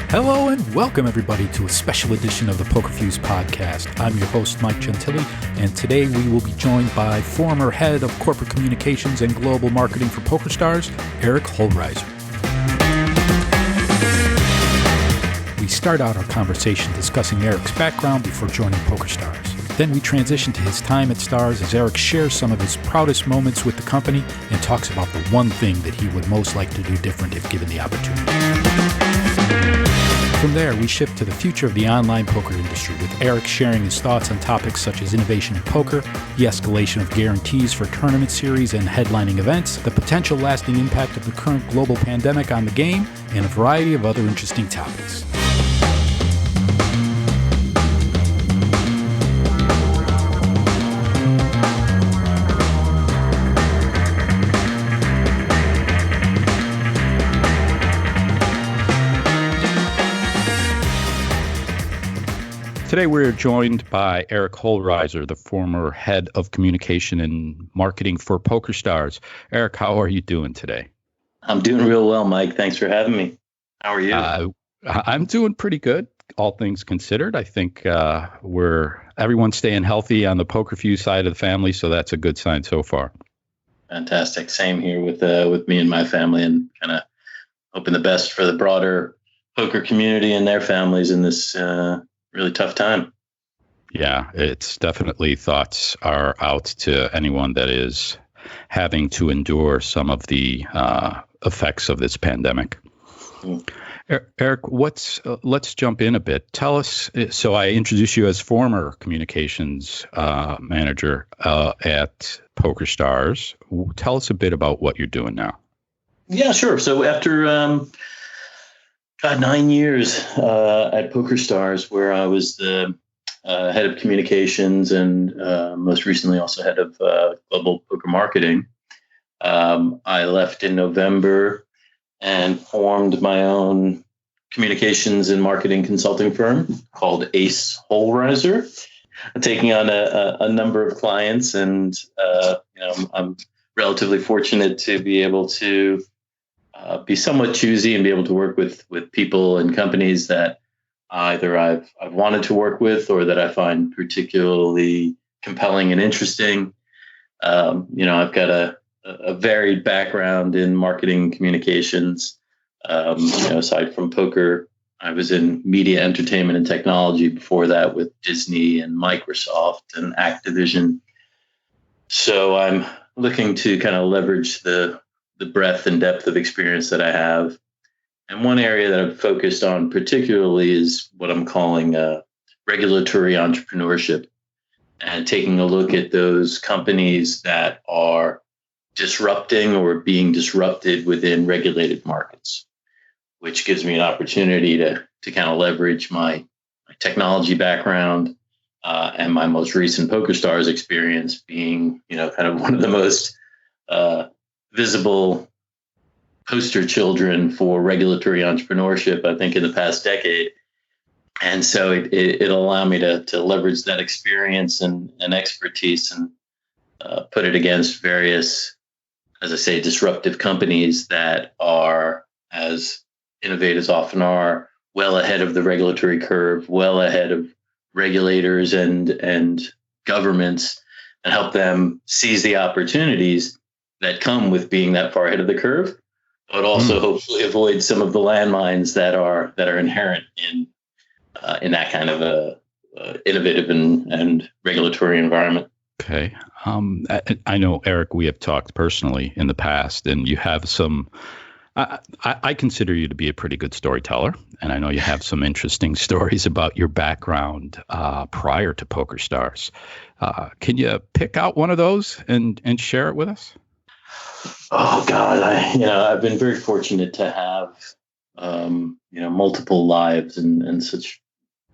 Hello and welcome everybody to a special edition of the Pokerfuse Podcast. I'm your host, Mike Gentili, and today we will be joined by former head of corporate communications and global marketing for PokerStars, Eric Hollreiser. We start out our conversation discussing Eric's background before joining PokerStars. Then we transition to his time at Stars as Eric shares some of his proudest moments with the company and talks about the one thing that he would most like to do different if given the opportunity. From there, we shift to the future of the online poker industry, with Eric sharing his thoughts on topics such as innovation in poker, the escalation of guarantees for tournament series and headlining events, the potential lasting impact of the current global pandemic on the game, and a variety of other interesting topics. Today we're joined by Eric Hollreiser, the former head of communication and marketing for PokerStars. Eric, how are you doing today? I'm doing real well, Mike. Thanks for having me. How are you? I'm doing pretty good, all things considered. I think everyone's staying healthy on the Pokerfuse side of the family, so that's a good sign so far. Fantastic. Same here with me and my family, and kind of hoping the best for the broader poker community and their families in this really tough time. Yeah, it's definitely, thoughts are out to anyone that is having to endure some of the effects of this pandemic. Eric, let's jump in a bit. Tell us, so I introduced you as former communications manager at PokerStars. Tell us a bit about what you're doing now. Yeah, sure. So after 9 years at PokerStars, where I was the head of communications and most recently also head of global poker marketing. I left in November and formed my own communications and marketing consulting firm called Ace Hollreiser, taking on a number of clients. And I'm relatively fortunate to be able to be somewhat choosy and be able to work with people and companies that either I've wanted to work with or that I find particularly compelling and interesting. I've got a varied background in marketing communications. Aside from poker, I was in media, entertainment, and technology before that with Disney and Microsoft and Activision. So I'm looking to kind of leverage the breadth and depth of experience that I have. And one area that I've focused on particularly is what I'm calling regulatory entrepreneurship, and taking a look at those companies that are disrupting or being disrupted within regulated markets, which gives me an opportunity to kind of leverage my technology background and my most recent PokerStars experience being, kind of one of the most visible poster children for regulatory entrepreneurship, I think, in the past decade. And so it'll allow me to leverage that experience and expertise and put it against various, as I say, disruptive companies that are, as innovators often are, well ahead of the regulatory curve, well ahead of regulators and governments, and help them seize the opportunities that come with being that far ahead of the curve, but also hopefully avoid some of the landmines that are inherent in that kind of a innovative and regulatory environment. Okay. I know, Eric, we have talked personally in the past, and you have some, I consider you to be a pretty good storyteller, and I know you have some interesting stories about your background prior to PokerStars. Can you pick out one of those and share it with us? Oh God, I've been very fortunate to have, multiple lives and such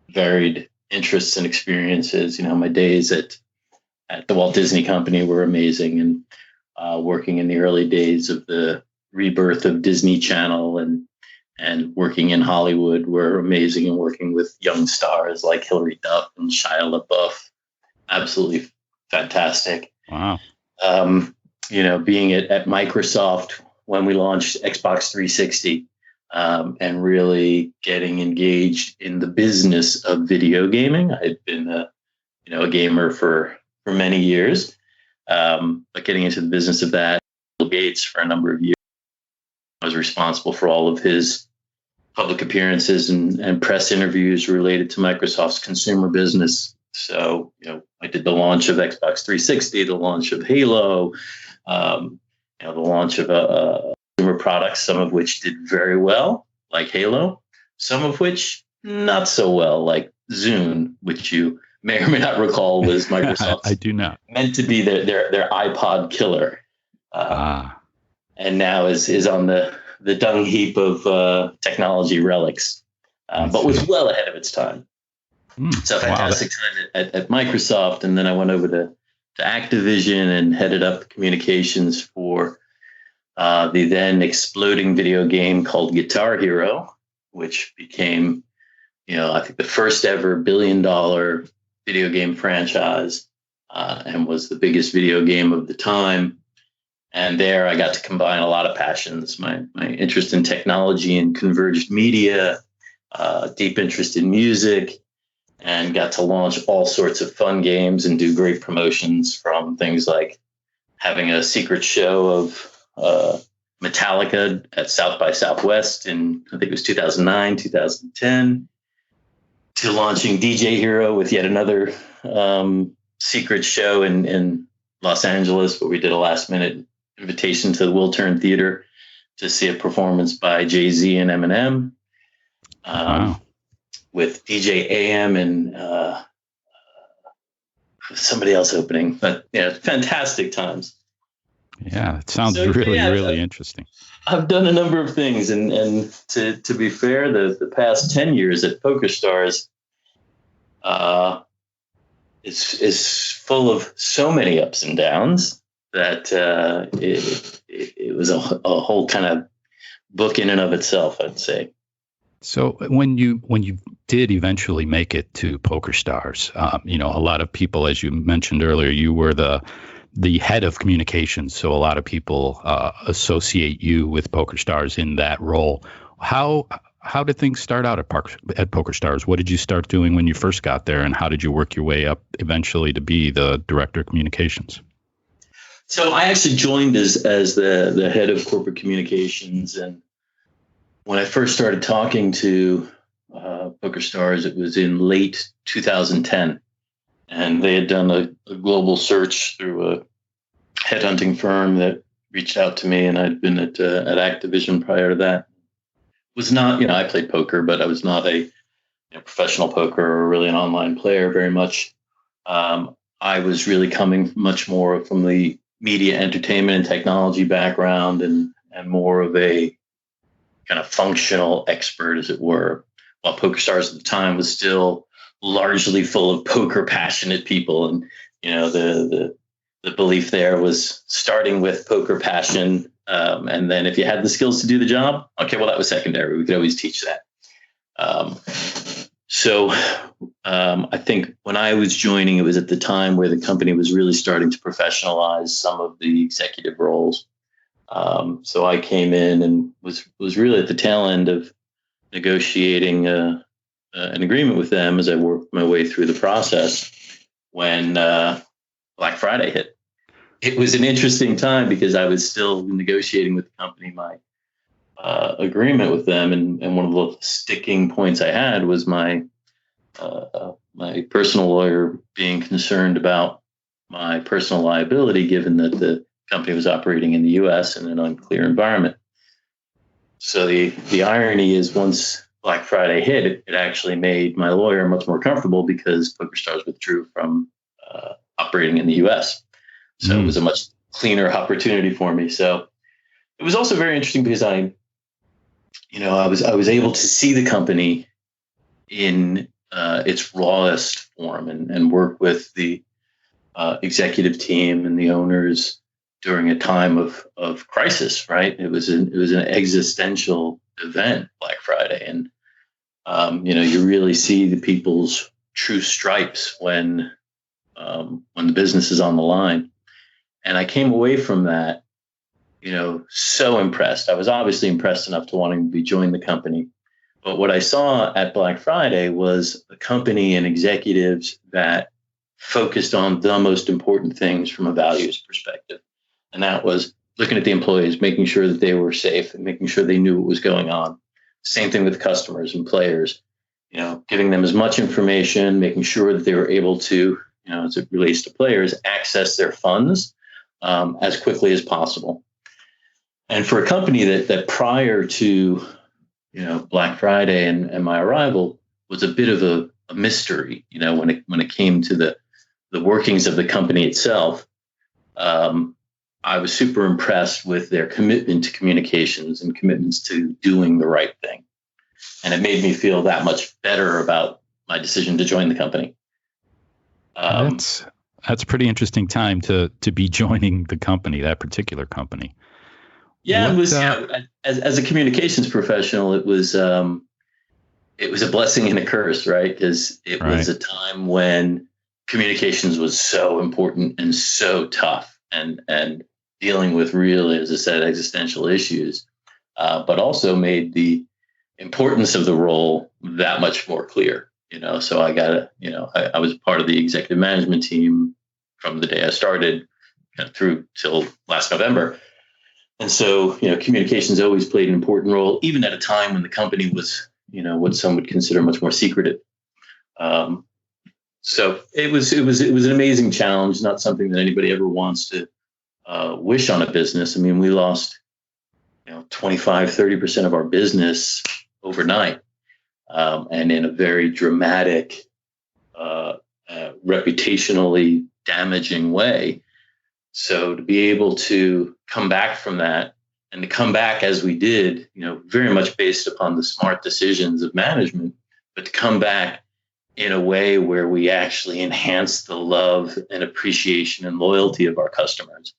varied interests and experiences. My days at the Walt Disney Company were amazing, and working in the early days of the rebirth of Disney Channel and working in Hollywood were amazing, and working with young stars like Hilary Duff and Shia LaBeouf, absolutely fantastic. Wow. Being at Microsoft when we launched Xbox 360, and really getting engaged in the business of video gaming. I had been a gamer for many years, but getting into the business of that. Bill Gates for a number of years. I was responsible for all of his public appearances and press interviews related to Microsoft's consumer business. So, I did the launch of Xbox 360, the launch of Halo, the launch of consumer products, some of which did very well, like Halo, some of which not so well, like Zune, which you may or may not recall was Microsoft's I do not. meant to be their iPod killer. And now is on the dung heap of technology relics, but was well ahead of its time. So fantastic time at Microsoft. And then I went over to Activision and headed up communications for the then exploding video game called Guitar Hero, which became, I think the first ever $1 billion video game franchise, and was the biggest video game of the time. And there I got to combine a lot of passions, my interest in technology and converged media, deep interest in music, and got to launch all sorts of fun games and do great promotions, from things like having a secret show of Metallica at South by Southwest in, I think it was 2009, 2010, to launching DJ Hero with yet another secret show in Los Angeles, where we did a last minute invitation to the Wiltern Theater to see a performance by Jay-Z and Eminem, with DJ AM and somebody else opening. But fantastic times. Yeah, it sounds really interesting. I've done a number of things, and to be fair, the past 10 years at PokerStars is full of so many ups and downs that it was a whole kind of book in and of itself, I'd say. So when you did eventually make it to PokerStars, a lot of people, as you mentioned earlier, you were the head of communications. So a lot of people associate you with PokerStars in that role. How did things start out at PokerStars? What did you start doing when you first got there, and how did you work your way up eventually to be the director of communications? So I actually joined as the head of corporate communications, and when I first started talking to PokerStars, it was in late 2010, and they had done a global search through a headhunting firm that reached out to me, and I'd been at Activision prior to that. Was not, I played poker, but I was not a professional poker or really an online player very much. I was really coming much more from the media, entertainment, and technology background, and more of a kind of functional expert, as it were, while PokerStars at the time was still largely full of poker passionate people. And, the belief there was starting with poker passion. And then if you had the skills to do the job, okay, well, that was secondary. We could always teach that. So I think when I was joining, it was at the time where the company was really starting to professionalize some of the executive roles. So I came in and was really at the tail end of negotiating an agreement with them as I worked my way through the process when Black Friday hit. It was an interesting time because I was still negotiating with the company my agreement with them, and one of the sticking points I had was my personal lawyer being concerned about my personal liability, given that the company was operating in the U.S. in an unclear environment. So the irony is, once Black Friday hit, it actually made my lawyer much more comfortable because PokerStars withdrew from operating in the U.S. So it was a much cleaner opportunity for me. So it was also very interesting because I was able to see the company in its rawest form and work with the executive team and the owners during a time of crisis. Right, it was an existential event, Black Friday, and you really see the people's true stripes when the business is on the line. And I came away from that so impressed. I was obviously impressed enough to wanting to join the company. But what I saw at Black Friday was a company and executives that focused on the most important things from a values perspective. And that was looking at the employees, making sure that they were safe and making sure they knew what was going on. Same thing with customers and players, giving them as much information, making sure that they were able to, as it relates to players, access their funds as quickly as possible. And for a company that prior to, Black Friday and my arrival was a bit of a mystery, when it came to the workings of the company itself, I was super impressed with their commitment to communications and commitments to doing the right thing. And it made me feel that much better about my decision to join the company. That's a pretty interesting time to be joining the company, that particular company. Yeah, it was. As a communications professional, it was a blessing and a curse, right? Because it was a time when communications was so important and so tough, and dealing with really, as I said, existential issues, but also made the importance of the role that much more clear. So I got I was part of the executive management team from the day I started through till last November. And so, communications always played an important role, even at a time when the company was, what some would consider much more secretive. So it was an amazing challenge, not something that anybody ever wants to wish on a business. I mean, we lost, 25, 30% of our business overnight, and in a very dramatic, reputationally damaging way. So to be able to come back from that, and to come back as we did, very much based upon the smart decisions of management, but to come back in a way where we actually enhance the love and appreciation and loyalty of our customers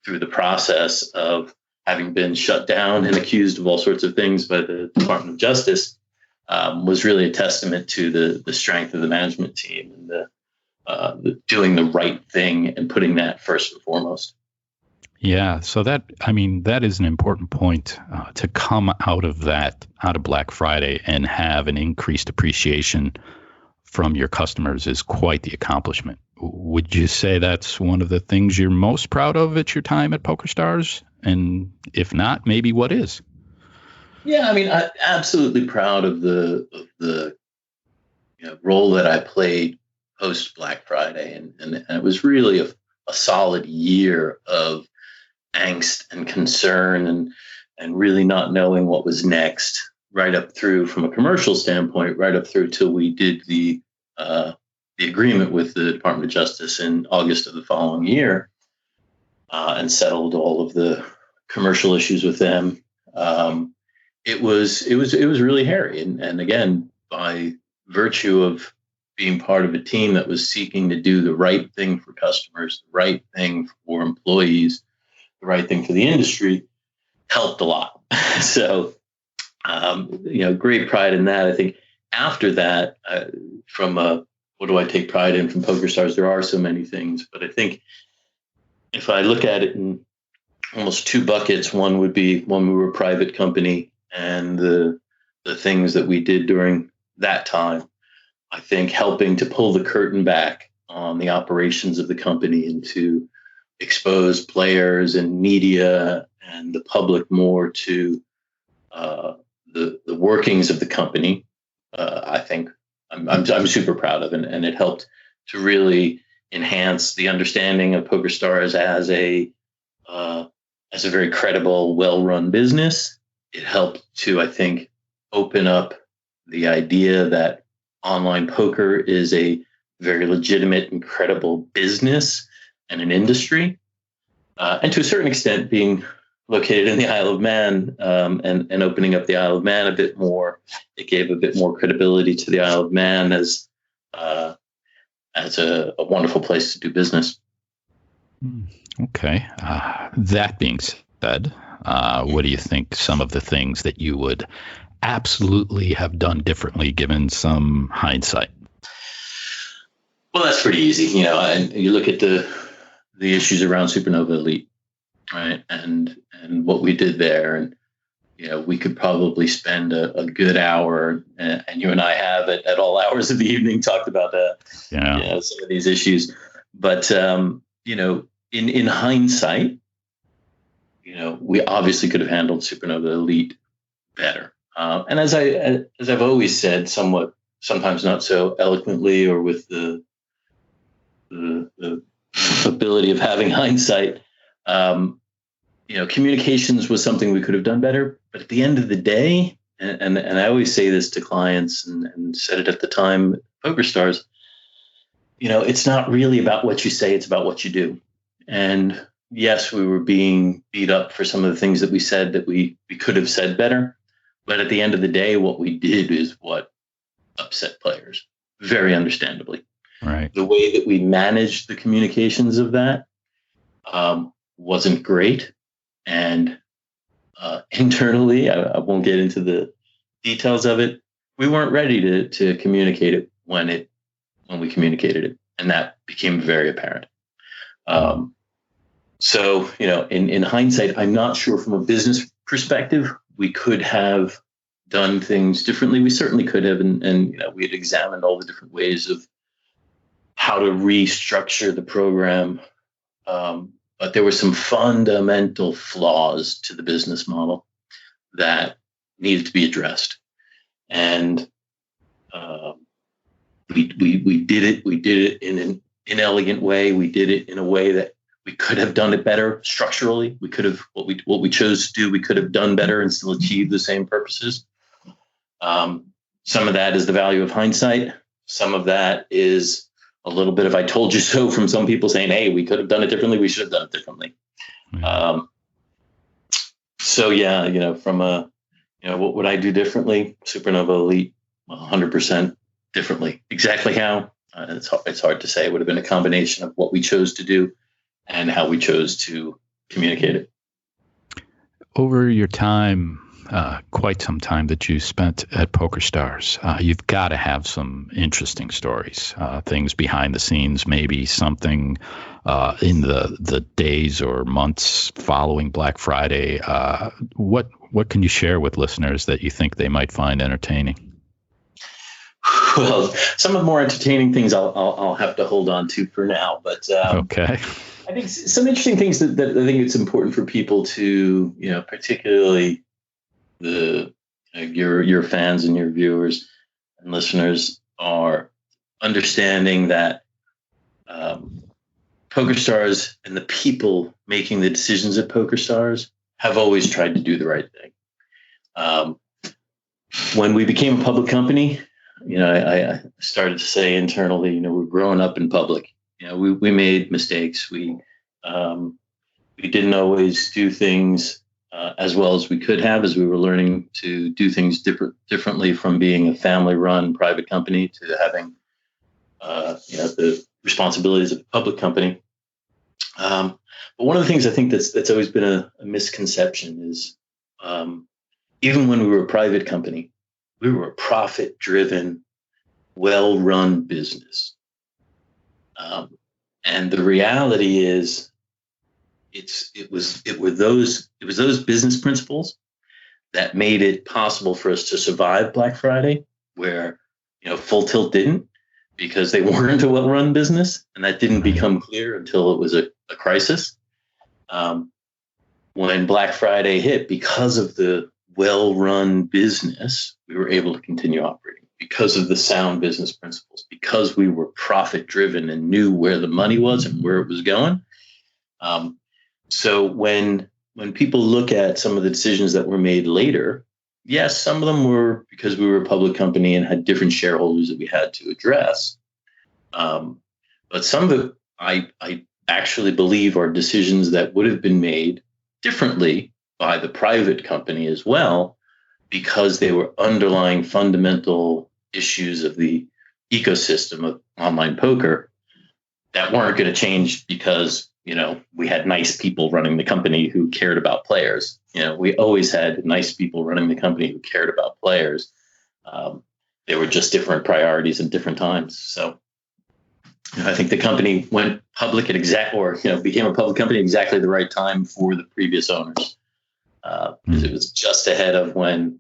through the process of having been shut down and accused of all sorts of things by the Department of Justice, was really a testament to the strength of the management team and the doing the right thing and putting that first and foremost. Yeah. So that is an important point, to come out of Black Friday and have an increased appreciation from your customers is quite the accomplishment. Would you say that's one of the things you're most proud of at your time at PokerStars? And if not, maybe what is? Yeah, I'm absolutely proud of the role that I played post Black Friday, and it was really a solid year of angst and concern and really not knowing what was next, right up through, from a commercial standpoint, right up through till we did the agreement with the Department of Justice in August of the following year, and settled all of the commercial issues with them. It was really hairy, and again, by virtue of being part of a team that was seeking to do the right thing for customers, the right thing for employees, the right thing for the industry, helped a lot. So, great pride in that. I think after that, what do I take pride in from PokerStars? There are so many things, but I think if I look at it in almost two buckets, one would be when we were a private company and the things that we did during that time. I think helping to pull the curtain back on the operations of the company and to expose players and media and the public more to the workings of the company. I think I'm super proud of, and it helped to really enhance the understanding of PokerStars as a very credible, well-run business. It helped to, I think, open up the idea that online poker is a very legitimate and credible business and an industry. And to a certain extent, being located in the Isle of Man, and opening up the Isle of Man a bit more, it gave a bit more credibility to the Isle of Man as a wonderful place to do business. Okay. That being said, what do you think some of the things that you would absolutely have done differently given some hindsight? Well, that's pretty easy. And you look at the issues around Supernova Elite, right? And and what we did there. And, we could probably spend a good hour, and you and I have at all hours of the evening talked about some of these issues. But, in hindsight, we obviously could have handled Supernova Elite better. And as I've always said, sometimes not so eloquently or with the ability of having hindsight, communications was something we could have done better. But at the end of the day, and I always say this to clients and said it at the time, PokerStars, it's not really about what you say, it's about what you do. And yes, we were being beat up for some of the things that we said that we could have said better. But at the end of the day, what we did is what upset players, very understandably. Right. The way that we managed the communications of that wasn't great. And internally, I won't get into the details of it, we weren't ready to communicate it when we communicated it. And that became very apparent. So, in hindsight, I'm not sure from a business perspective, we could have done things differently. We certainly could have. And we had examined all the different ways of how to restructure the program. But there were some fundamental flaws to the business model that needed to be addressed. And we did it. We did it in an inelegant way. We did it in a way that we could have done it better structurally. We could have what we chose to do. We could have done better and still achieve the same purposes. Some of that is the value of hindsight. Some of that is a little bit of I told you so from some people saying, hey, we could have done it differently. We should have done it differently. Mm-hmm. From what would I do differently? Supernova Elite, 100% differently. Exactly how? It's hard to say. It would have been a combination of what we chose to do and how we chose to communicate it. Over your time, quite some time that you spent at PokerStars, you've got to have some interesting stories, things behind the scenes, maybe something in the days or months following Black Friday. What can you share with listeners that you think they might find entertaining? Well, some of the more entertaining things I'll have to hold on to for now, but okay. I think some interesting things that I think it's important for people to, particularly your fans and your viewers and listeners, are understanding that PokerStars and the people making the decisions at PokerStars have always tried to do the right thing. When we became a public company, I started to say internally, we're growing up in public. We made mistakes. We didn't always do things as well as we could have, as we were learning to do things differently from being a family-run private company to having the responsibilities of a public company. But one of the things I think that's always been a misconception is even when we were a private company, we were a profit-driven, well-run business. And the reality is, it was those business principles that made it possible for us to survive Black Friday, where Full Tilt didn't, because they weren't a well-run business, and that didn't become clear until it was a crisis. When Black Friday hit, because of the well-run business, we were able to continue operating because of the sound business principles, because we were profit-driven and knew where the money was and where it was going. So when people look at some of the decisions that were made later, yes, some of them were because we were a public company and had different shareholders that we had to address. But some of it, I actually believe, are decisions that would have been made differently by the private company as well, because they were underlying fundamental issues of the ecosystem of online poker that weren't going to change because, we had nice people running the company who cared about players. We always had nice people running the company who cared about players. They were just different priorities at different times. So I think the company went public at became a public company at exactly the right time for the previous owners. because it was just ahead of when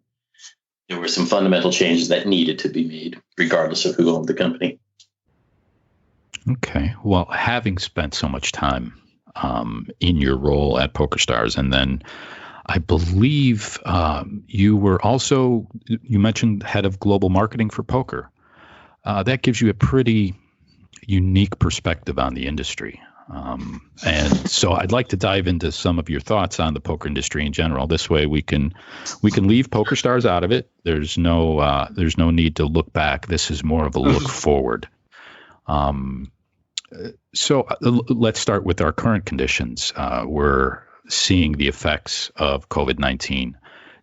there were some fundamental changes that needed to be made, regardless of who owned the company. Okay. Well, having spent so much time in your role at PokerStars, and then I believe you mentioned head of global marketing for poker. That gives you a pretty unique perspective on the industry. And so I'd like to dive into some of your thoughts on the poker industry in general. This way we can leave PokerStars out of it. There's no need to look back. This is more of a look forward. So let's start with our current conditions. We're seeing the effects of COVID-19.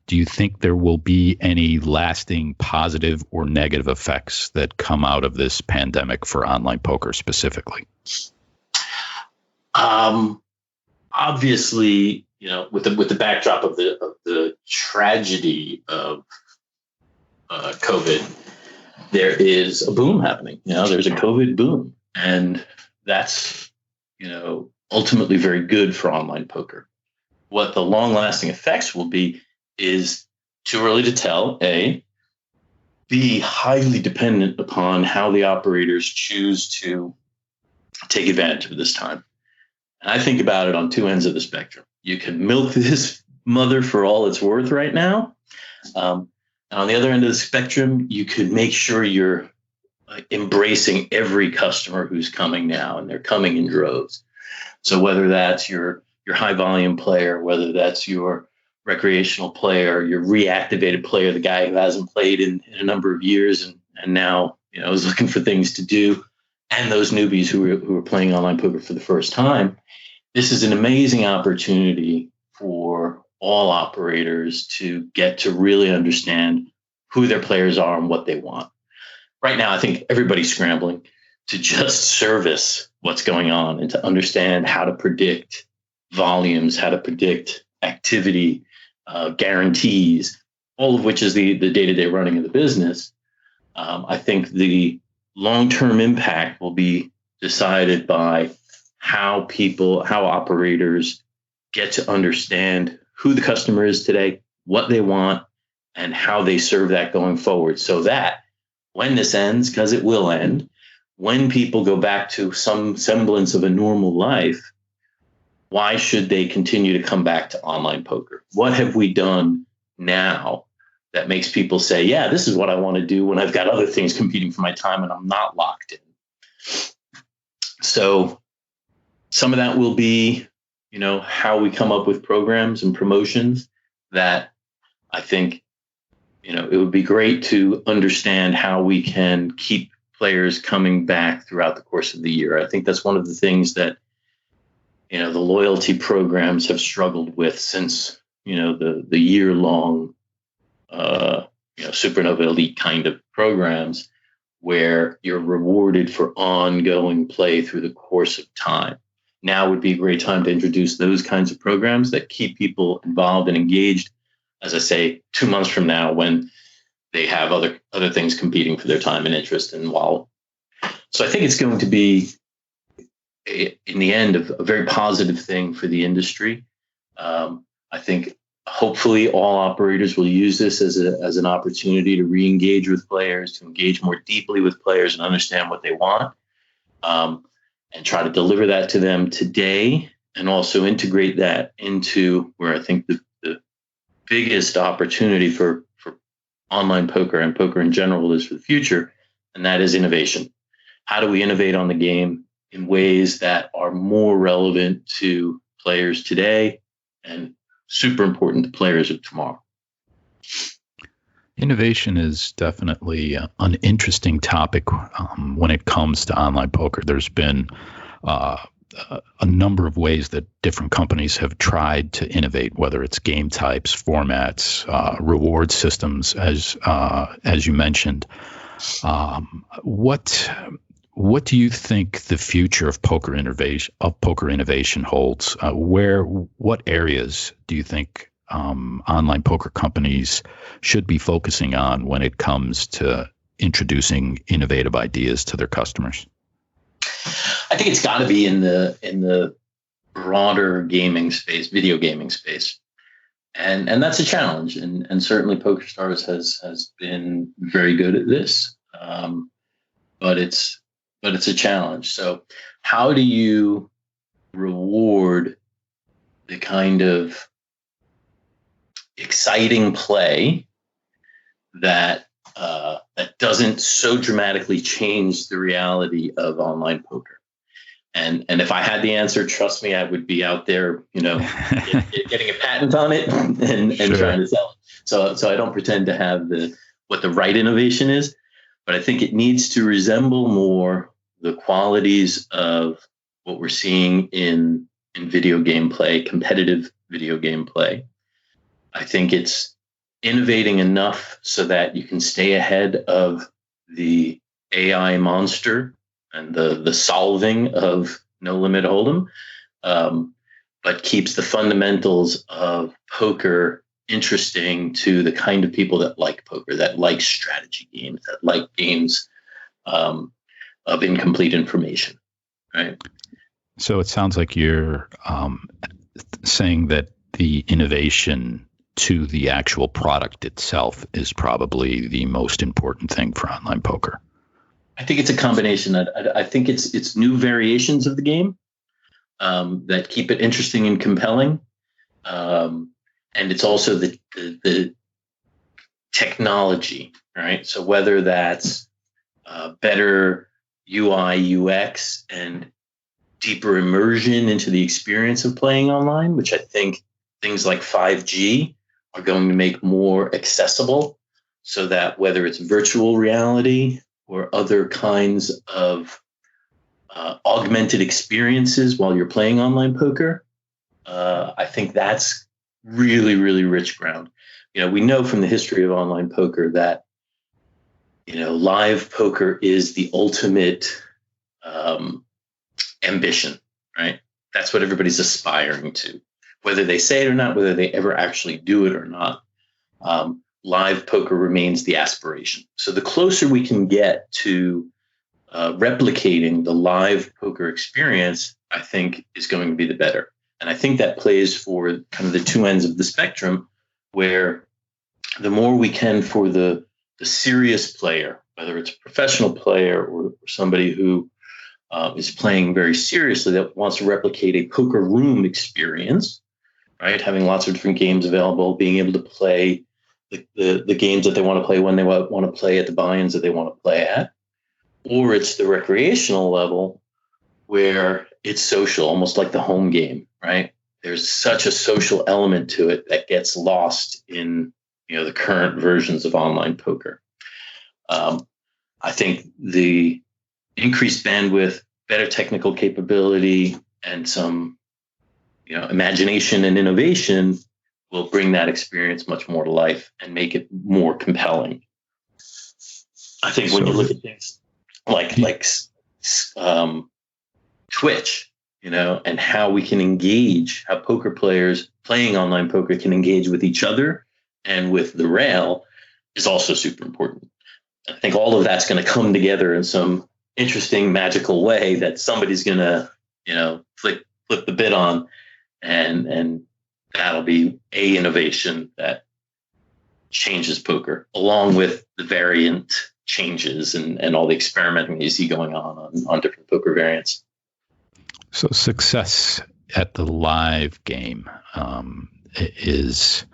Do you think there will be any lasting positive or negative effects that come out of this pandemic for online poker specifically? Obviously, with the backdrop of the tragedy of COVID, there is a boom happening. There's a COVID boom, and that's ultimately very good for online poker. What the long-lasting effects will be is too early to tell. Be highly dependent upon how the operators choose to take advantage of this time. And I think about it on two ends of the spectrum. You can milk this mother for all it's worth right now. And on the other end of the spectrum, you could make sure you're embracing every customer who's coming now, and they're coming in droves. So whether that's your high volume player, whether that's your recreational player, your reactivated player, the guy who hasn't played in a number of years and now is looking for things to do, and those newbies who are playing online poker for the first time, this is an amazing opportunity for all operators to get to really understand who their players are and what they want. Right now, I think everybody's scrambling to just service what's going on and to understand how to predict volumes, how to predict activity, guarantees, all of which is the day-to-day running of the business. I think the long-term impact will be decided by how operators get to understand who the customer is today, what they want, and how they serve that going forward, so that when this ends, because it will end, when people go back to some semblance of a normal life, why should they continue to come back to online poker? What have we done now that makes people say, yeah, this is what I want to do when I've got other things competing for my time and I'm not locked in? So some of that will be, how we come up with programs and promotions that I think, it would be great to understand how we can keep players coming back throughout the course of the year. I think that's one of the things that, the loyalty programs have struggled with since, the year-long, Supernova Elite kind of programs, where you're rewarded for ongoing play through the course of time. Now would be a great time to introduce those kinds of programs that keep people involved and engaged, as I say, 2 months from now when they have other things competing for their time and interest and wallet. So I think it's going to be, in the end, a very positive thing for the industry. I think hopefully all operators will use this as an opportunity to re-engage with players, to engage more deeply with players and understand what they want, and try to deliver that to them today, and also integrate that into where I think the biggest opportunity for online poker and poker in general is for the future, and that is innovation. How do we innovate on the game in ways that are more relevant to players today and super important to players of tomorrow? Innovation is definitely an interesting topic when it comes to online poker. There's been a number of ways that different companies have tried to innovate, whether it's game types, formats, reward systems, as you mentioned. What do you think the future of poker innovation holds? What areas do you think online poker companies should be focusing on when it comes to introducing innovative ideas to their customers? I think it's got to be in the broader gaming space, video gaming space. and that's a challenge. And certainly PokerStars has been very good at this, but it's a challenge. So how do you reward the kind of exciting play that doesn't so dramatically change the reality of online poker? And if I had the answer, trust me, I would be out there, getting a patent on it and Sure. trying to sell it. So I don't pretend to have what the right innovation is, but I think it needs to resemble more the qualities of what we're seeing in video game play, competitive video game play. I think it's innovating enough so that you can stay ahead of the AI monster and the solving of No Limit Hold'em, but keeps the fundamentals of poker interesting to the kind of people that like poker, that like strategy games, that like games of incomplete information, right? So it sounds like you're saying that the innovation to the actual product itself is probably the most important thing for online poker. I think it's a combination. I think it's new variations of the game that keep it interesting and compelling, and it's also the technology, right? So whether that's better UI, UX, and deeper immersion into the experience of playing online, which I think things like 5G are going to make more accessible, so that whether it's virtual reality or other kinds of augmented experiences while you're playing online poker, I think that's really, really rich ground. We know from the history of online poker that, live poker is the ultimate ambition, right? That's what everybody's aspiring to, whether they say it or not, whether they ever actually do it or not. Live poker remains the aspiration. So the closer we can get to replicating the live poker experience, I think is going to be the better. And I think that plays for kind of the two ends of the spectrum, where the more we can for the serious player, whether it's a professional player or somebody who is playing very seriously, that wants to replicate a poker room experience, right? Having lots of different games available, being able to play the games that they want to play when they want to play at the buy-ins that they want to play at. Or it's the recreational level where it's social, almost like the home game, right? There's such a social element to it that gets lost in the current versions of online poker. I think the increased bandwidth, better technical capability, and some imagination and innovation will bring that experience much more to life and make it more compelling. I think when you look at things like Twitch, and how we can engage, how poker players playing online poker can engage with each other and with the rail, is also super important. I think all of that's going to come together in some interesting, magical way that somebody's going to, flip the bit on, and that'll be a innovation that changes poker, along with the variant changes and all the experimenting you see going on different poker variants. So success at the live game is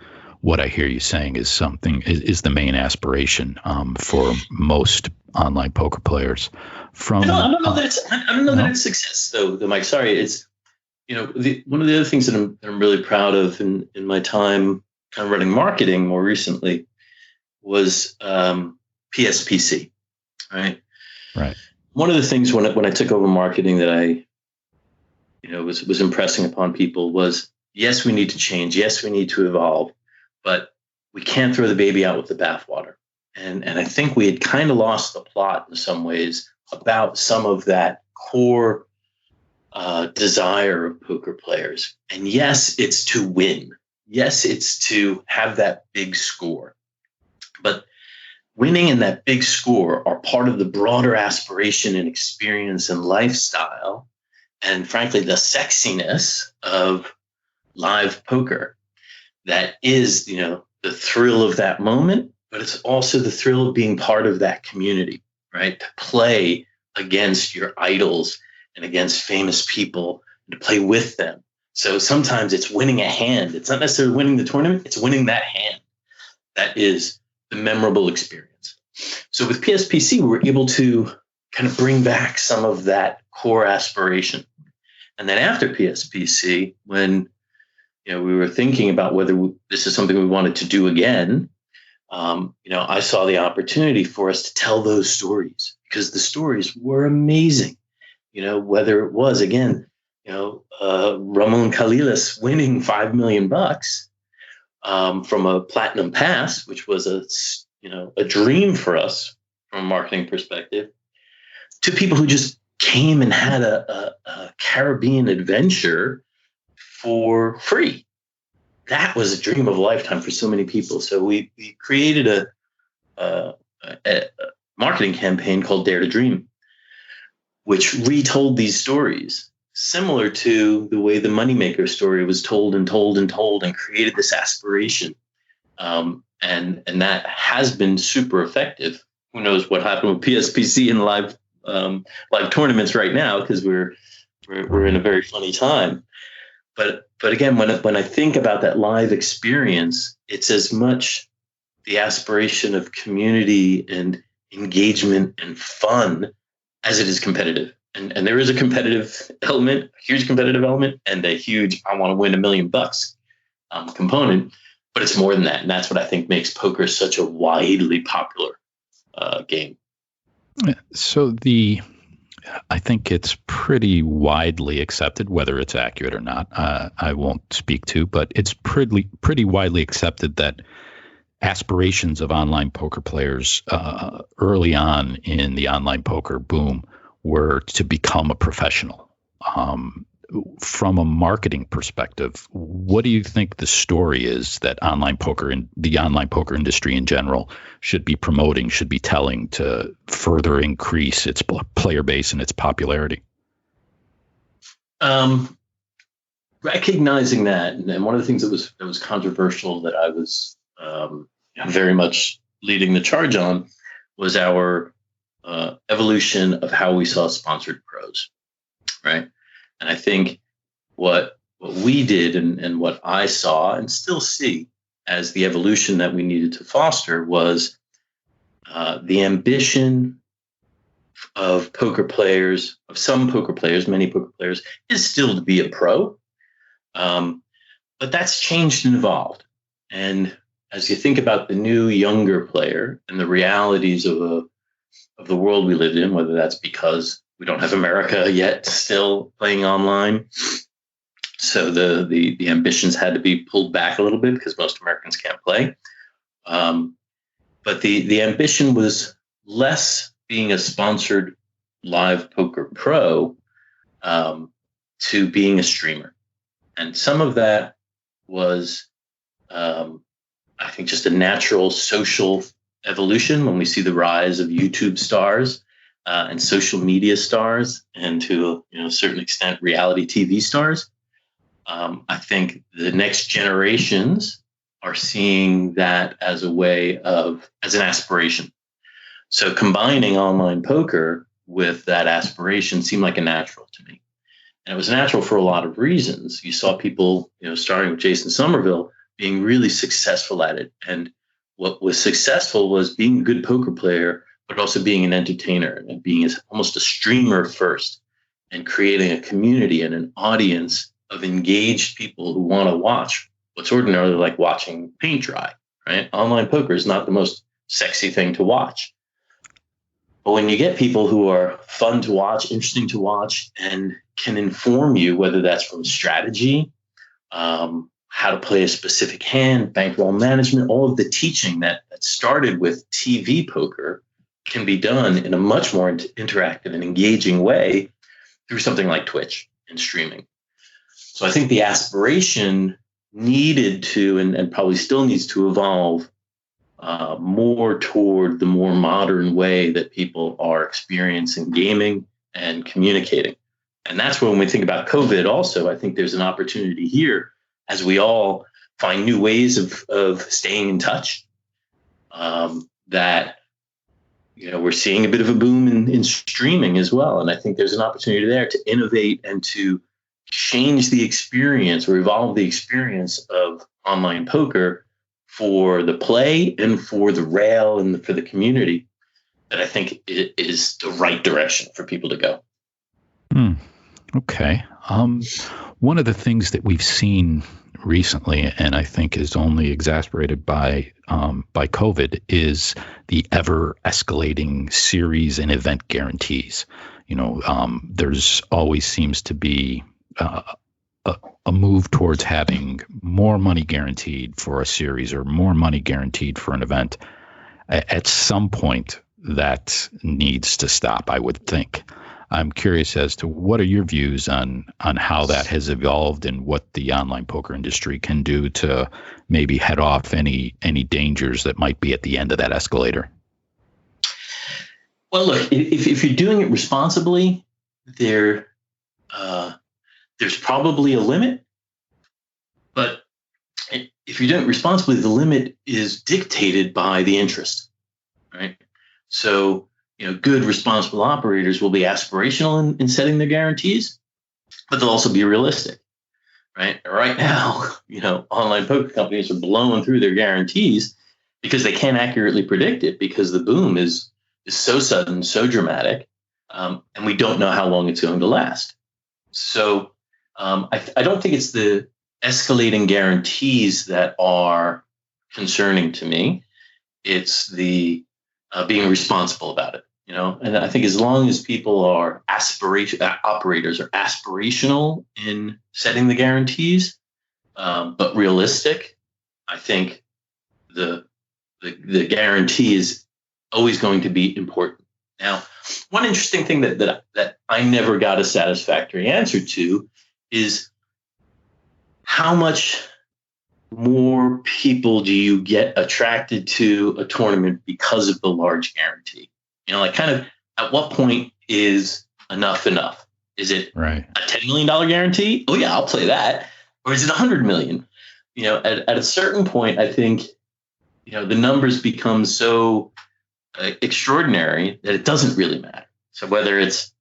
what I hear you saying is the main aspiration for most online poker players. I don't know that it's success though, Mike. Sorry, it's one of the other things that I'm really proud of in my time kind of running marketing more recently was PSPC, right? Right. One of the things when I took over marketing that I was impressing upon people was, yes, we need to change, yes, we need to evolve, but we can't throw the baby out with the bathwater. And I think we had kind of lost the plot in some ways about some of that core desire of poker players. And yes, it's to win. Yes, it's to have that big score. But winning and that big score are part of the broader aspiration and experience and lifestyle, and frankly, the sexiness of live poker. that is, the thrill of that moment, but it's also the thrill of being part of that community, right? To play against your idols and against famous people, and to play with them. So sometimes it's winning a hand. It's not necessarily winning the tournament. It's winning that hand. That is the memorable experience. So with PSPC, we're able to kind of bring back some of that core aspiration. And then after PSPC, when we were thinking about whether this is something we wanted to do again, I saw the opportunity for us to tell those stories, because the stories were amazing. Whether it was, again, Ramon Kalilas winning $5 million from a platinum pass, which was a dream for us from a marketing perspective, to people who just came and had a Caribbean adventure for free. That was a dream of a lifetime for so many people. So we created a marketing campaign called Dare to Dream, which retold these stories, similar to the way the Moneymaker story was told and told and told, and created this aspiration. And that has been super effective. Who knows what happened with PSPC and live tournaments right now, because we're in a very funny time. But again, when I think about that live experience, it's as much the aspiration of community and engagement and fun as it is competitive. And there is a competitive element, a huge competitive element, and a huge I want to win $1 million component. But it's more than that. And that's what I think makes poker such a widely popular game. So I think it's pretty widely accepted, whether it's accurate or not, I won't speak to, but it's pretty widely accepted that aspirations of online poker players early on in the online poker boom were to become a professional. From a marketing perspective, what do you think the story is that online poker and the online poker industry in general should be promoting, should be telling to further increase its player base and its popularity? Recognizing that, and one of the things that was controversial that I was very much leading the charge on was our evolution of how we saw sponsored pros, right? And I think what we did and what I saw and still see as the evolution that we needed to foster was the ambition of poker players, of some poker players, many poker players, is still to be a pro. But that's changed and evolved. And as you think about the new younger player and the realities of the world we lived in, whether that's because we don't have America yet still playing online, so the ambitions had to be pulled back a little bit because most Americans can't play. But the ambition was less being a sponsored live poker pro to being a streamer. And some of that was, I think, just a natural social evolution when we see the rise of YouTube stars and social media stars, and to a certain extent reality TV stars. I think the next generations are seeing that as a way as an aspiration. So combining online poker with that aspiration seemed like a natural to me. And it was natural for a lot of reasons. You saw people, starting with Jason Somerville, being really successful at it. And what was successful was being a good poker player, but also being an entertainer and being almost a streamer first, and creating a community and an audience of engaged people who want to watch what's ordinarily like watching paint dry, right? Online poker is not the most sexy thing to watch. But when you get people who are fun to watch, interesting to watch, and can inform you, whether that's from strategy, how to play a specific hand, bankroll management, all of the teaching that started with TV poker can be done in a much more interactive and engaging way through something like Twitch and streaming. So I think the aspiration needed to, and probably still needs to evolve more toward the more modern way that people are experiencing gaming and communicating. And that's when we think about COVID also, I think there's an opportunity here as we all find new ways of staying in touch. That we're seeing a bit of a boom in streaming as well, and I think there's an opportunity there to innovate and to change the experience or evolve the experience of online poker for the play and for the rail and for the community. That I think it is the right direction for people to go. Okay. One of the things that we've seen recently, and I think is only exacerbated by COVID, is the ever escalating series and event guarantees. There's always seems to be a move towards having more money guaranteed for a series or more money guaranteed for an event. At some point, that needs to stop, I would think. I'm curious as to what are your views on how that has evolved and what the online poker industry can do to maybe head off any dangers that might be at the end of that escalator. Well, look, if you're doing it responsibly, there's probably a limit. But if you're doing it responsibly, the limit is dictated by the interest, right? So, good responsible operators will be aspirational in setting their guarantees, but they'll also be realistic, right? Right now, online poker companies are blowing through their guarantees because they can't accurately predict it because the boom is so sudden, so dramatic, and we don't know how long it's going to last. So I don't think it's the escalating guarantees that are concerning to me. It's the being responsible about it, and I think as long as people are operators are aspirational in setting the guarantees, but realistic, I think the guarantee is always going to be important. Now, one interesting thing that I never got a satisfactory answer to is how much more people do you get attracted to a tournament because of the large guarantee? Kind of at what point is enough? Is it right a $10 million guarantee? Oh yeah, I'll play that. Or is it $100 million? At a certain point, I think, the numbers become so extraordinary that it doesn't really matter. So whether it's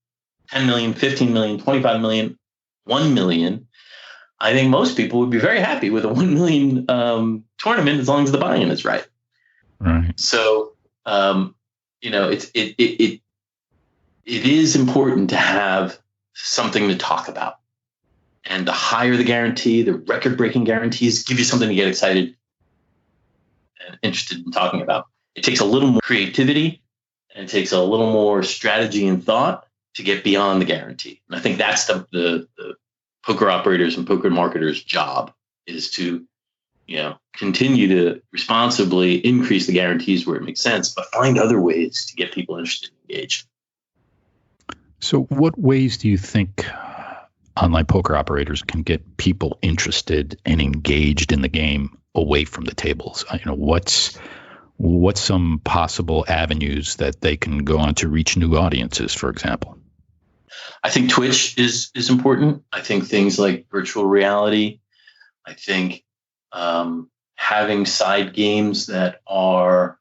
10 million, 15 million, 25 million, 1 million, I think most people would be very happy with a 1 million tournament as long as the buy-in is right. Right. So, it is important to have something to talk about, and the higher the guarantee, the record-breaking guarantees give you something to get excited and interested in talking about. It takes a little more creativity and it takes a little more strategy and thought to get beyond the guarantee. And I think that's the poker operators and poker marketers' job, is to, continue to responsibly increase the guarantees where it makes sense, but find other ways to get people interested and engaged. So what ways do you think online poker operators can get people interested and engaged in the game away from the tables? What's some possible avenues that they can go on to reach new audiences, for example? I think Twitch is important. I think things like virtual reality. I think having side games that are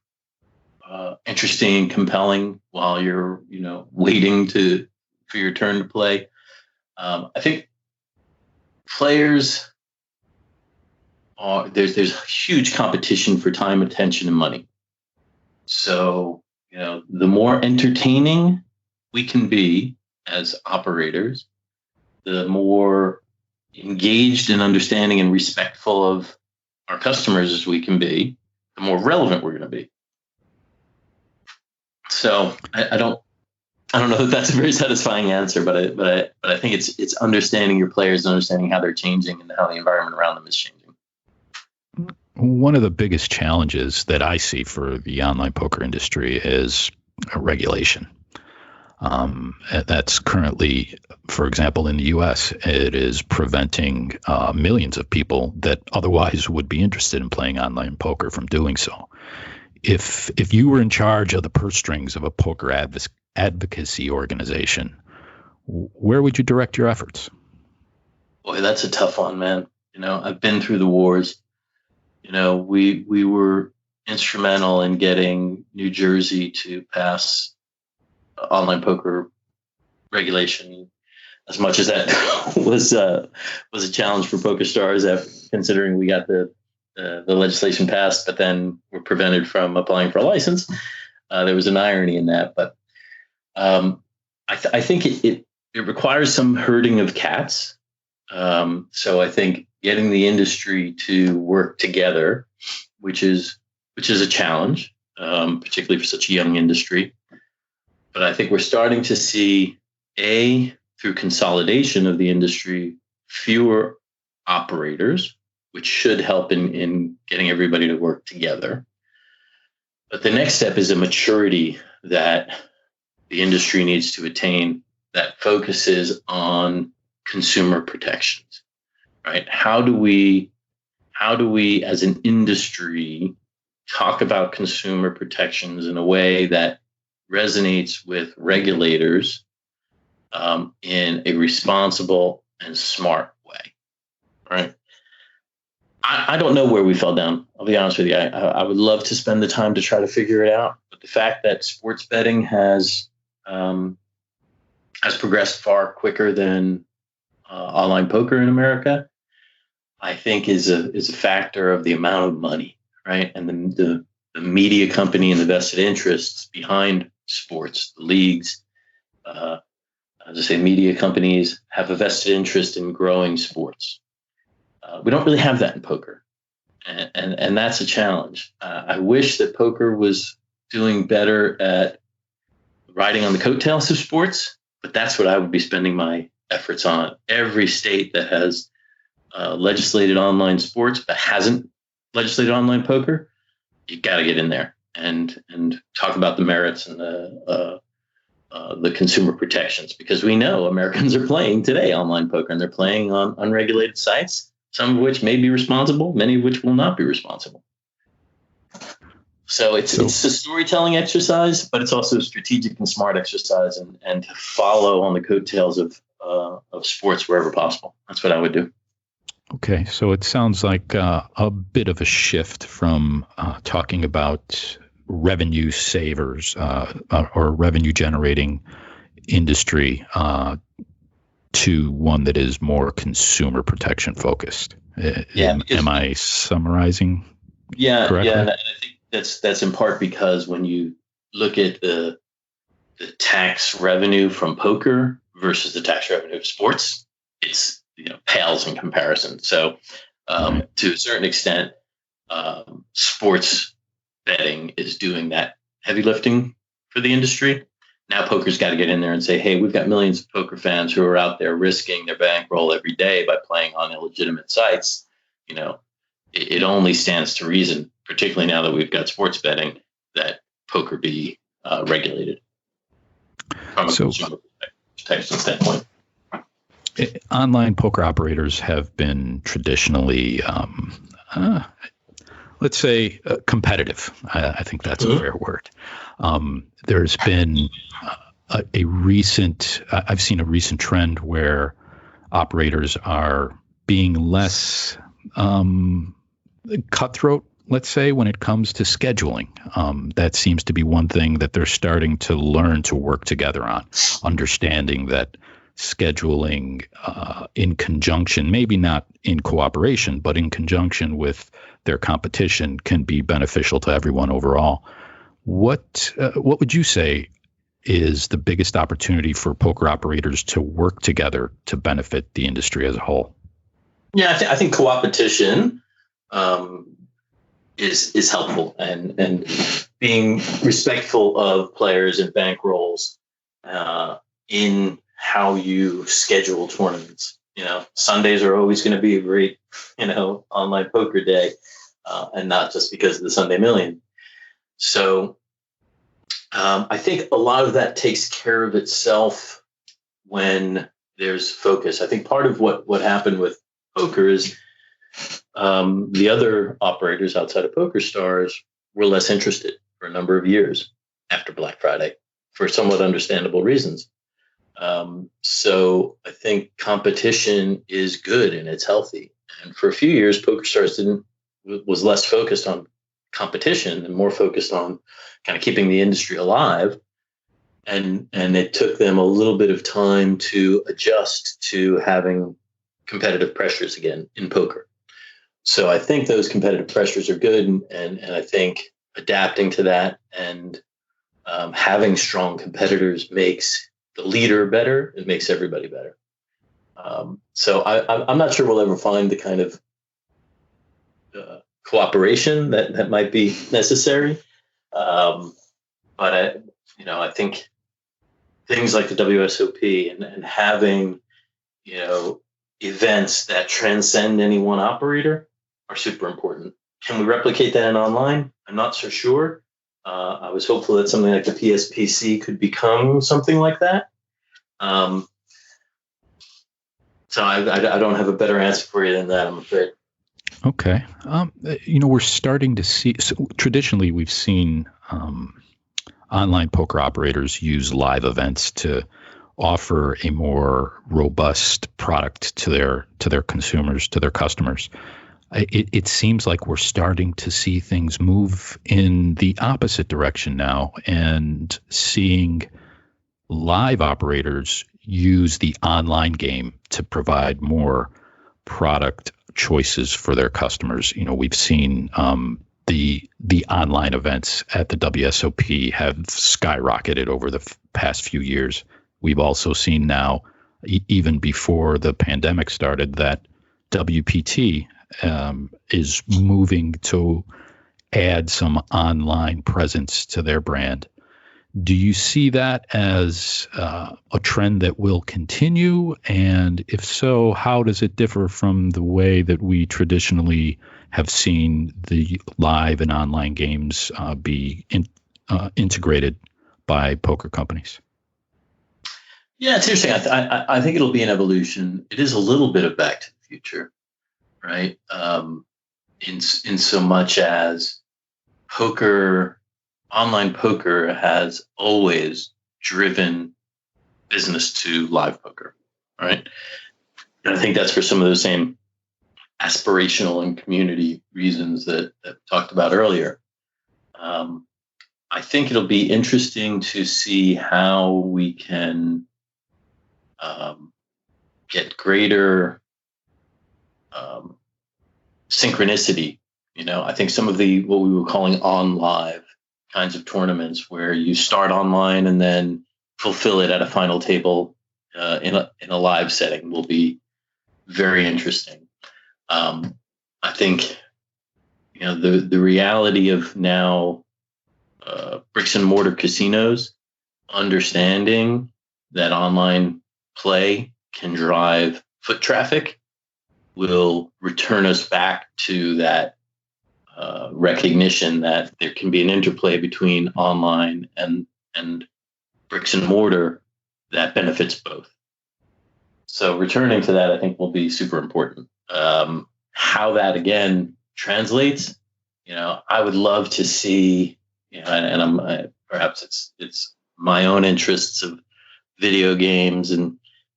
interesting and compelling while you're, waiting for your turn to play. I think players there's huge competition for time, attention, and money. So, the more entertaining we can be as operators, the more engaged and understanding and respectful of our customers as we can be, the more relevant we're going to be. So I don't know that that's a very satisfying answer, but I think it's understanding your players and understanding how they're changing and how the environment around them is changing. One of the biggest challenges that I see for the online poker industry is regulation. That's currently, for example, in the U.S., it is preventing millions of people that otherwise would be interested in playing online poker from doing so. If you were in charge of the purse strings of a poker advocacy organization, where would you direct your efforts? Boy, that's a tough one, man. I've been through the wars. we were instrumental in getting New Jersey to pass online poker regulation. As much as that was a challenge for PokerStars, considering we got the legislation passed, but then were prevented from applying for a license. There was an irony in that, but I think it requires some herding of cats. So I think getting the industry to work together, which is a challenge, particularly for such a young industry. But I think we're starting to see, through consolidation of the industry, fewer operators, which should help in getting everybody to work together. But the next step is a maturity that the industry needs to attain that focuses on consumer protections, right? How do we as an industry talk about consumer protections in a way that resonates with regulators in a responsible and smart way, right? I don't know where we fell down. I'll be honest with you. I would love to spend the time to try to figure it out. But the fact that sports betting has progressed far quicker than online poker in America, I think is a factor of the amount of money, right? And the media company and the vested interests behind sports, the leagues. As I say, media companies have a vested interest in growing sports. We don't really have that in poker, and that's a challenge. I wish that poker was doing better at riding on the coattails of sports, but that's what I would be spending my efforts on. Every state that has legislated online sports but hasn't legislated online poker, you got to get in there and talk about the merits and the consumer protections, because we know Americans are playing today online poker, and they're playing on unregulated sites, some of which may be responsible, many of which will not be responsible. So it's a storytelling exercise, but it's also a strategic and smart exercise, and to follow on the coattails of sports wherever possible. That's what I would do. Okay, so it sounds like a bit of a shift from talking about revenue savers or revenue generating industry to one that is more consumer protection focused. Am I summarizing? Correctly? Yeah, and I think that's in part because when you look at the tax revenue from poker versus the tax revenue of sports, it's pales in comparison. So to a certain extent, sports betting is doing that heavy lifting for the industry. Now poker's got to get in there and say, hey, we've got millions of poker fans who are out there risking their bankroll every day by playing on illegitimate sites. It only stands to reason, particularly now that we've got sports betting, that poker be regulated from a consumer protection standpoint. Online poker operators have been traditionally, let's say, competitive. I think that's a fair word. There's been I've seen a recent trend where operators are being less cutthroat, let's say, when it comes to scheduling. That seems to be one thing that they're starting to learn to work together on, understanding that scheduling in conjunction, maybe not in cooperation, but in conjunction with their competition, can be beneficial to everyone overall. What would you say is the biggest opportunity for poker operators to work together to benefit the industry as a whole? Yeah, I think co-opetition is helpful, and being respectful of players and bankrolls in how you schedule tournaments. Sundays are always going to be a great, online poker day, and not just because of the Sunday Million. So I think a lot of that takes care of itself when there's focus. I think part of what happened with poker is the other operators outside of PokerStars were less interested for a number of years after Black Friday for somewhat understandable reasons. So I think competition is good and it's healthy. And for a few years, PokerStars didn't was less focused on competition and more focused on kind of keeping the industry alive. And it took them a little bit of time to adjust to having competitive pressures again in poker. So I think those competitive pressures are good. And I think adapting to that and having strong competitors makes the leader better. It makes everybody better. So I'm not sure we'll ever find the kind of cooperation that might be necessary. But I think things like the WSOP and having, events that transcend any one operator are super important. Can we replicate that in online? I'm not so sure. I was hopeful that something like the PSPC could become something like that. So I don't have a better answer for you than that, I'm afraid. Okay. We're starting to see, so traditionally we've seen online poker operators use live events to offer a more robust product to their consumers, to their customers. It seems like we're starting to see things move in the opposite direction now, and seeing live operators use the online game to provide more product choices for their customers. We've seen the online events at the WSOP have skyrocketed over the past few years. We've also seen now, even before the pandemic started, that WPT is moving to add some online presence to their brand. Do you see that as a trend that will continue? And if so, how does it differ from the way that we traditionally have seen the live and online games be integrated by poker companies? Yeah, it's interesting. I think it'll be an evolution. It is a little bit of Back to the Future, right? In so much as online poker has always driven business to live poker, right? And I think that's for some of those same aspirational and community reasons that we talked about earlier. I think it'll be interesting to see how we can get greater synchronicity. I think some of what we were calling on live kinds of tournaments where you start online and then fulfill it at a final table in a live setting will be very interesting. I think the reality of now bricks and mortar casinos understanding that online play can drive foot traffic will return us back to that recognition that there can be an interplay between online and bricks and mortar that benefits both. So returning to that, I think, will be super important. How that again translates, I would love to see, and I'm perhaps it's my own interests of video games,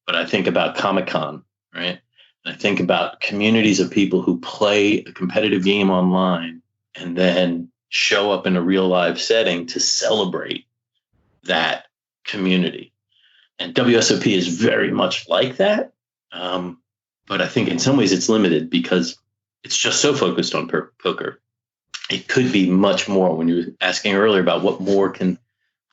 but I think about Comic-Con, right? And I think about communities of people who play a competitive game online and then show up in a real live setting to celebrate that community. And WSOP is very much like that. But I think in some ways it's limited because it's just so focused on poker. It could be much more. When you were asking earlier about what more can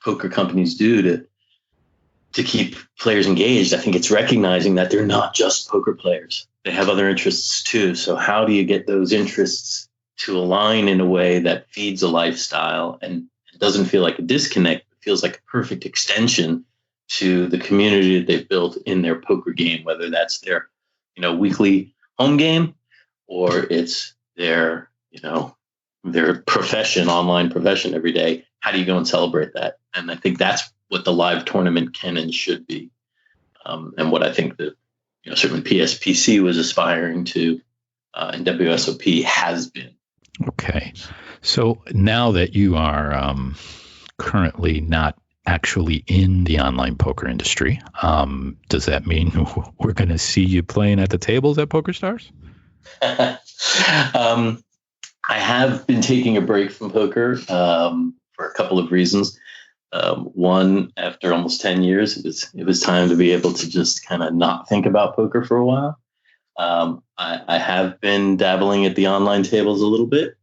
poker companies do to keep players engaged, I think it's recognizing that they're not just poker players. They have other interests too. So how do you get those interests to align in a way that feeds a lifestyle and it doesn't feel like a disconnect, it feels like a perfect extension to the community that they've built in their poker game, whether that's their, weekly home game or it's their, their profession, online profession every day. How do you go and celebrate that? And I think that's what the live tournament can and should be. And what I think that, certainly PSPC was aspiring to and WSOP has been. Okay. So now that you are currently not actually in the online poker industry, does that mean we're going to see you playing at the tables at PokerStars? I have been taking a break from poker for a couple of reasons. One, after almost 10 years, it was time to be able to just kind of not think about poker for a while. I have been dabbling at the online tables a little bit,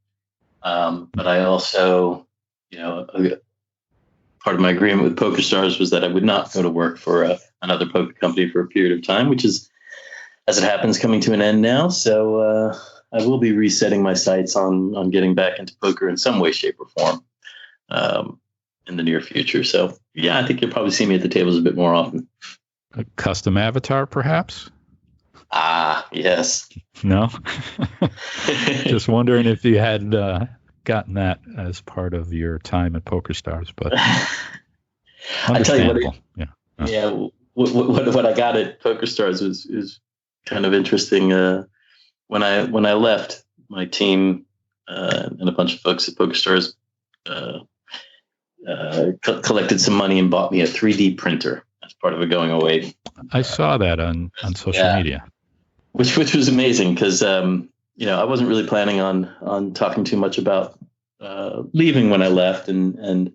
but I also, part of my agreement with PokerStars was that I would not go to work for another poker company for a period of time, which is, as it happens, coming to an end now. So I will be resetting my sights on getting back into poker in some way, shape, or form in the near future. So, yeah, I think you'll probably see me at the tables a bit more often. A custom avatar, perhaps? Ah, yes. No? Just wondering if you had gotten that as part of your time at PokerStars, but I tell you what I got at PokerStars is kind of interesting. When I left, my team and a bunch of folks at PokerStars collected some money and bought me a 3D printer as part of a going away. I saw that on social media, which was amazing because I wasn't really planning on talking too much about leaving when I left, and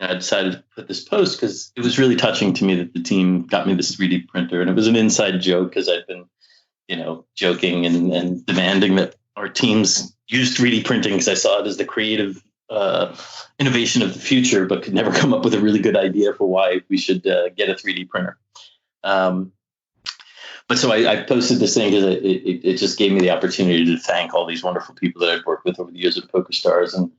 I decided to put this post because it was really touching to me that the team got me this 3D printer, and it was an inside joke because I'd been joking and demanding that our teams use 3D printing because I saw it as the creative innovation of the future, but could never come up with a really good idea for why we should get a 3D printer. But so I posted this thing because it just gave me the opportunity to thank all these wonderful people that I've worked with over the years at PokerStars and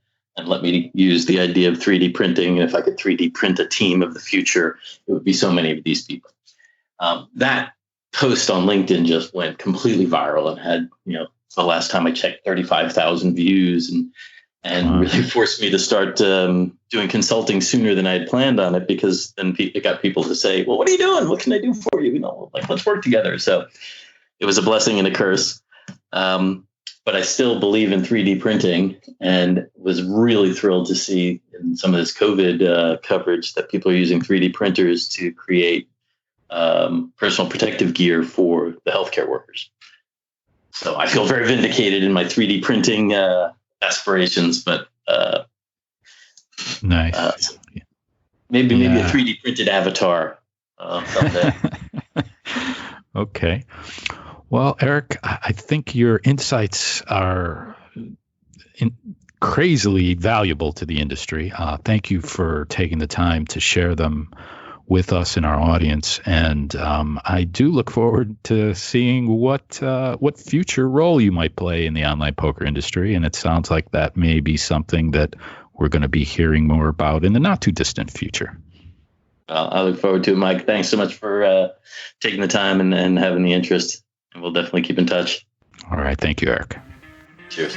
let me use the idea of 3D printing. And if I could 3D print a team of the future, it would be so many of these people. That post on LinkedIn just went completely viral and had, the last time I checked, 35,000 views and really forced me to start doing consulting sooner than I had planned on it, because then it got people to say, well, what are you doing? What can I do for you? Let's work together. So it was a blessing and a curse. But I still believe in 3D printing and was really thrilled to see in some of this COVID coverage that people are using 3D printers to create personal protective gear for the healthcare workers. So I feel very vindicated in my 3D printing aspirations, but nice. Maybe a 3D printed avatar someday. Okay. Well, Eric, I think your insights are crazily valuable to the industry. Thank you for taking the time to share them with us and our audience. And I do look forward to seeing what future role you might play in the online poker industry. And it sounds like that may be something that we're going to be hearing more about in the not too distant future. I look forward to it, Mike. Thanks so much for taking the time and having the interest. And we'll definitely keep in touch. All right. Thank you, Eric. Cheers.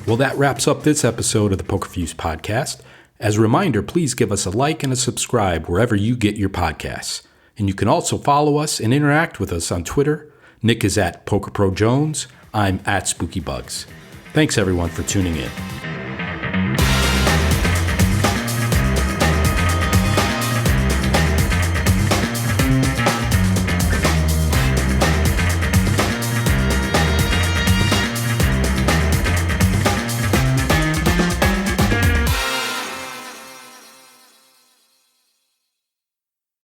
Well, that wraps up this episode of the Pokerfuse Podcast. As a reminder, please give us a like and a subscribe wherever you get your podcasts. And you can also follow us and interact with us on Twitter. Nick is at PokerProJones. I'm at SpookyBugs. Thanks, everyone, for tuning in.